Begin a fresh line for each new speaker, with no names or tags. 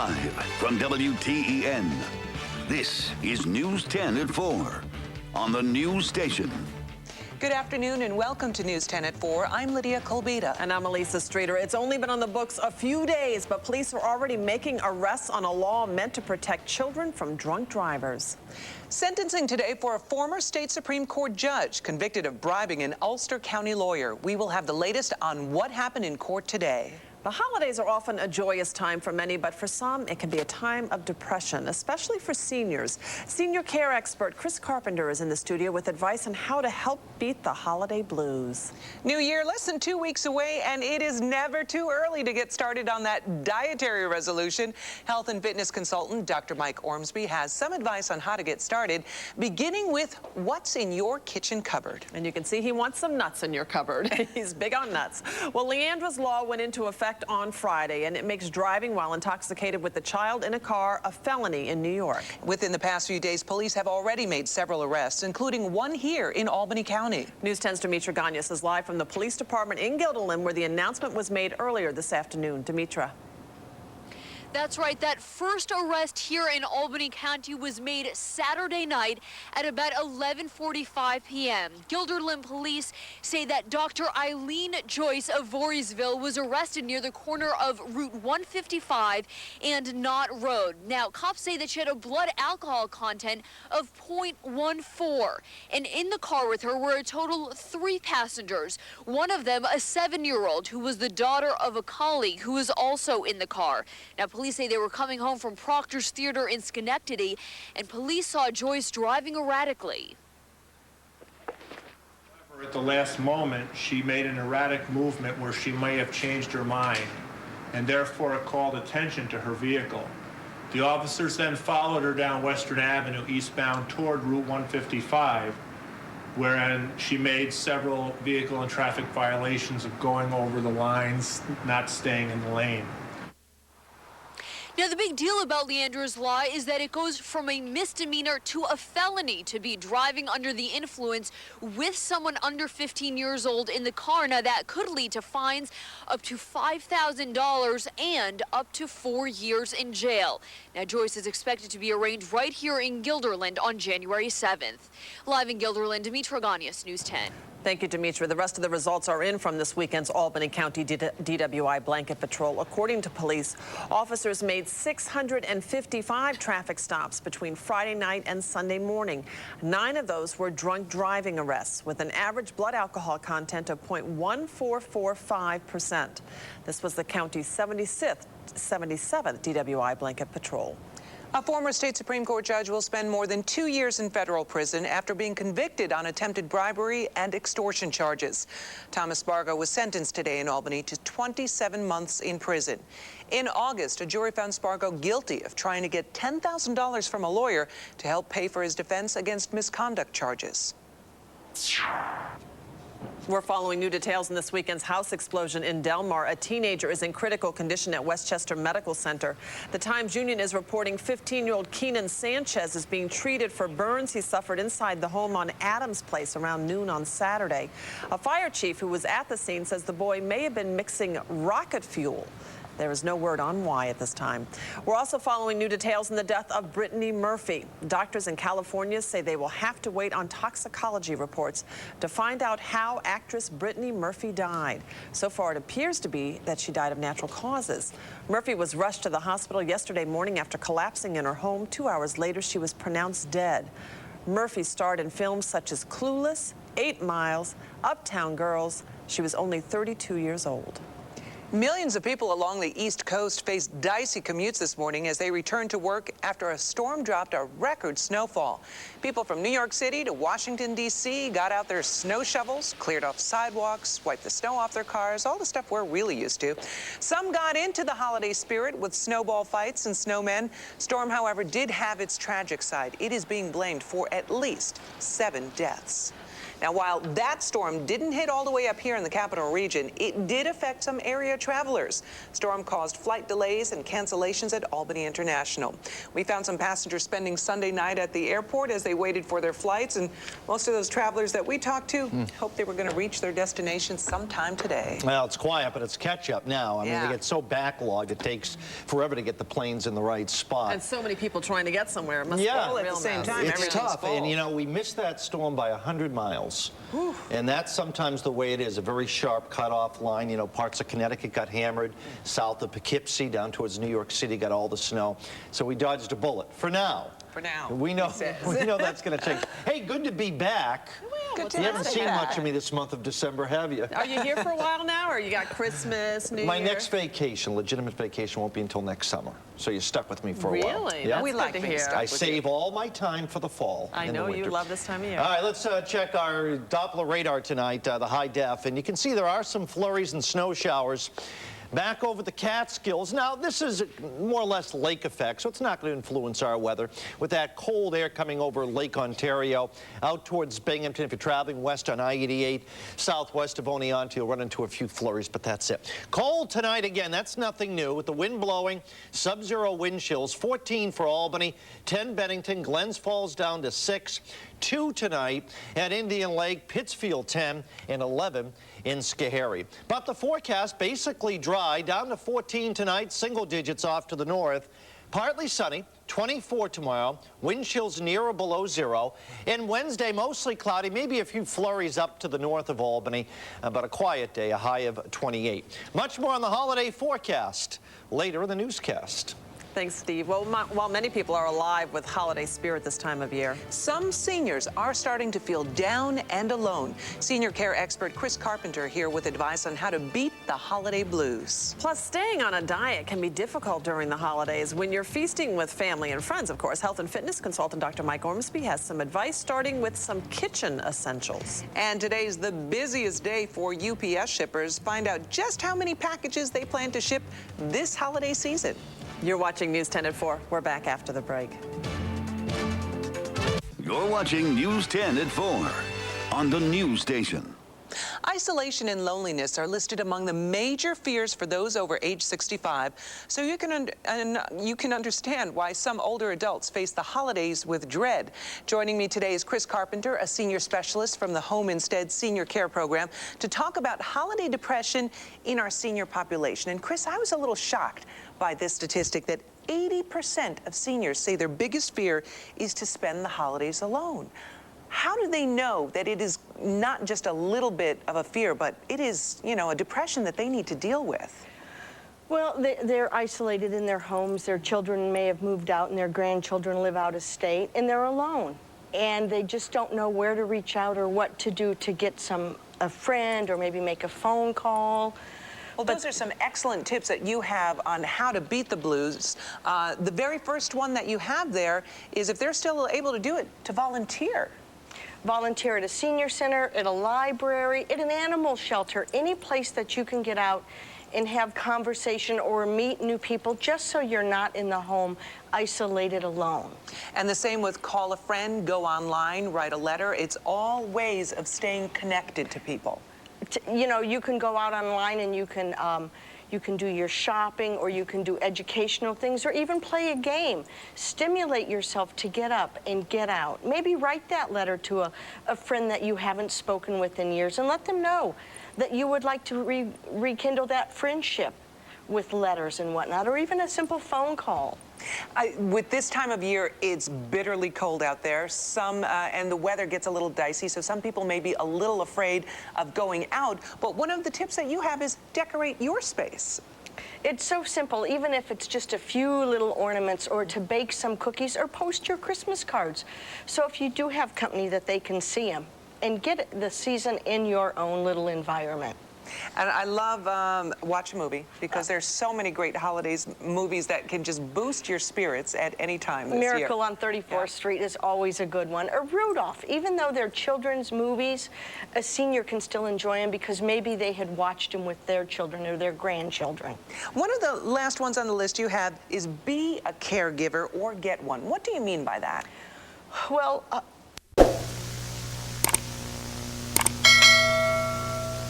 Live from WTEN, this is News 10 at 4 on the news station.
Good afternoon and welcome to News 10 at 4. I'm Lydia Kulbida.
And I'm Elisa. It's only been on the books a few days, but police are already making arrests on a law meant to protect children from drunk drivers.
Sentencing today for a former state Supreme Court judge convicted of bribing an Ulster County lawyer. We will have the latest on what happened in court today.
The holidays are often a joyous time for many, but for some, it can be a time of depression, especially for seniors. Senior care expert Chris Carpenter is in the studio with advice on how to help beat the holiday blues.
New Year less than 2 weeks away, and it is never too early to get started on that dietary resolution. Health and fitness consultant Dr. Mike Ormsby has some advice on how to get started, beginning with what's in your kitchen cupboard.
And you can see he wants some nuts in your cupboard. He's big on nuts. Well, Leandra's law went into effect on Friday, and it makes driving while intoxicated with a child in a car a felony in New York.
Within the past few days, police have already made several arrests, including one here in Albany County.
News 10's Demetra Ganias is live from the police department in Guilderland, where the announcement was made earlier this afternoon. Demetra.
That's right. That first arrest here in Albany County was made Saturday night at about 11:45 p.m. Guilderland police say that Dr. Eileen Joyce of Voorheesville was arrested near the corner of Route 155 and Knott Road. Now, cops say that she had a blood alcohol content of 0.14. And in the car with her were a total of 3 passengers. One of them, a 7-year-old who was the daughter of a colleague who was also in the car. Now, police say they were coming home from Proctor's Theater in Schenectady, and police saw Joyce driving erratically.
However, at the last moment, she made an erratic movement where she may have changed her mind, and therefore it called attention to her vehicle. The officers then followed her down Western Avenue eastbound toward Route 155, wherein she made several vehicle and traffic violations of going over the lines, not staying in the lane.
Now, the big deal about Leandra's law is that it goes from a misdemeanor to a felony to be driving under the influence with someone under 15 years old in the car. Now, that could lead to fines up to $5,000 and up to 4 years in jail. Now, Joyce is expected to be arraigned right here in Guilderland on January 7th. Live in Guilderland, Demetra Ganias, News 10.
Thank you, Demetra. The rest of the results are in from this weekend's Albany County DWI blanket patrol. According to police, officers made 655 traffic stops between Friday night and Sunday morning. 9 of those were drunk driving arrests with an average blood alcohol content of 0.1445%. This was the county's 77th DWI blanket patrol.
A former state Supreme Court judge will spend more than 2 years in federal prison after being convicted on attempted bribery and extortion charges. Thomas Spargo was sentenced today in Albany to 27 months in prison. In August, a jury found Spargo guilty of trying to get $10,000 from a lawyer to help pay for his defense against misconduct charges.
We're following new details in this weekend's house explosion in Delmar. A teenager is in critical condition at Westchester Medical Center. The Times-Union is reporting 15-year-old Keenan Sanchez is being treated for burns he suffered inside the home on Adams Place around noon on Saturday. A fire chief who was at the scene says the boy may have been mixing rocket fuel. There is no word on why at this time. We're also following new details in the death of Brittany Murphy. Doctors in California say they will have to wait on toxicology reports to find out how actress Brittany Murphy died. So far, it appears to be that she died of natural causes. Murphy was rushed to the hospital yesterday morning after collapsing in her home. 2 hours later, she was pronounced dead. Murphy starred in films such as Clueless, 8 Miles, Uptown Girls. She was only 32 years old.
Millions of people along the East Coast faced dicey commutes this morning as they returned to work after a storm dropped a record snowfall. People from New York City to Washington, D.C. got out their snow shovels, cleared off sidewalks, wiped the snow off their cars, all the stuff we're really used to. Some got into the holiday spirit with snowball fights and snowmen. Storm, however, did have its tragic side. It is being blamed for at least 7 deaths. Now, while that storm didn't hit all the way up here in the capital region, it did affect some area travelers. Storm caused flight delays and cancellations at Albany International. We found some passengers spending Sunday night at the airport as they waited for their flights, and most of those travelers that we talked to hoped they were going to reach their destination sometime today.
Well, it's quiet, but it's catch up now. I mean, they get so backlogged, it takes forever to get the planes in the right spot.
And so many people trying to get somewhere. It must be
all at the same time.
It's tough, and you know, we missed that storm by 100 miles. And that's sometimes the way it is, a very sharp cutoff line. You know, parts of Connecticut got hammered, south of Poughkeepsie down towards New York City got all the snow. So we dodged a bullet for now.
For now.
We know that's going to take. Hey, good to be back.
Good
You haven't seen much of me this month of December, have you?
Are you here for a while now, or you got Christmas, New Year?
My next vacation, legitimate vacation, won't be until next summer. So you're stuck with me for a while.
Really?
Yeah.
We like to hear.
I save all my time for the fall.
I know you love this time of year.
All right, let's check our Doppler radar tonight, the high def. And you can see there are some flurries and snow showers back over the Catskills. Now, this is more or less lake effect, so it's not going to influence our weather. With that cold air coming over Lake Ontario, out towards Binghamton, if you're traveling west on I-88, southwest of Oneonta, you'll run into a few flurries, but that's it. Cold tonight again, that's nothing new. With the wind blowing, sub-zero wind chills, 14 for Albany, 10 Bennington, Glens Falls down to 6, 2 tonight at Indian Lake, Pittsfield 10, and 11 in Schoharie. But the forecast basically dry, down to 14 tonight, single digits off to the north. Partly sunny, 24 tomorrow, wind chills near or below 0. And Wednesday, mostly cloudy, maybe a few flurries up to the north of Albany, but a quiet day, a high of 28. Much more on the holiday forecast later in the newscast.
Thanks, Steve. Well, while many people are alive with holiday spirit this time of year,
some seniors are starting to feel down and alone. Senior care expert Chris Carpenter here with advice on how to beat the holiday blues.
Plus, staying on a diet can be difficult during the holidays when you're feasting with family and friends, of course. Health and fitness consultant Dr. Mike Ormsby has some advice, starting with some kitchen essentials.
And today's the busiest day for UPS shippers. Find out just how many packages they plan to ship this holiday season.
You're watching News 10 at 4. We're back after the break.
You're watching News 10 at 4 on the news station.
Isolation and loneliness are listed among the major fears for those over age 65, so you can understand why some older adults face the holidays with dread. Joining me today is Chris Carpenter, a senior specialist from the Home Instead Senior Care Program, to talk about holiday depression in our senior population. And Chris, I was a little shocked by this statistic that 80% of seniors say their biggest fear is to spend the holidays alone. How do they know that it is not just a little bit of a fear, but it is, you know, a depression that they need to deal with?
Well, they're isolated in their homes. Their children may have moved out and their grandchildren live out of state, and they're alone. And they just don't know where to reach out or what to do to get a friend or maybe make a phone call.
Well, those are some excellent tips that you have on how to beat the blues. The very first one that you have there is, if they're still able to do it, to volunteer.
Volunteer at a senior center, at a library, at an animal shelter, any place that you can get out and have conversation or meet new people, just so you're not in the home isolated alone.
And the same with call a friend, go online, write a letter. It's all ways of staying connected to people.
You know, you can go out online and you can do your shopping, or you can do educational things, or even play a game. Stimulate yourself to get up and get out. Maybe write that letter to a friend that you haven't spoken with in years, and let them know that you would like to rekindle that friendship with letters and whatnot, or even a simple phone call.
With this time of year, it's bitterly cold out there. And the weather gets a little dicey, so some people may be a little afraid of going out. But one of the tips that you have is decorate your space.
It's so simple, even if it's just a few little ornaments, or to bake some cookies, or post your Christmas cards. So if you do have company, that they can see them, and get the season in your own little environment.
And I love watch a movie, because there's so many great holidays movies that can just boost your spirits at any time this
Miracle
year.
on 34th Street is always a good one. Or Rudolph, even though they're children's movies, a senior can still enjoy them because maybe they had watched them with their children or their grandchildren.
One of the last ones on the list you have is be a caregiver or get one. What do you mean by that?
Well,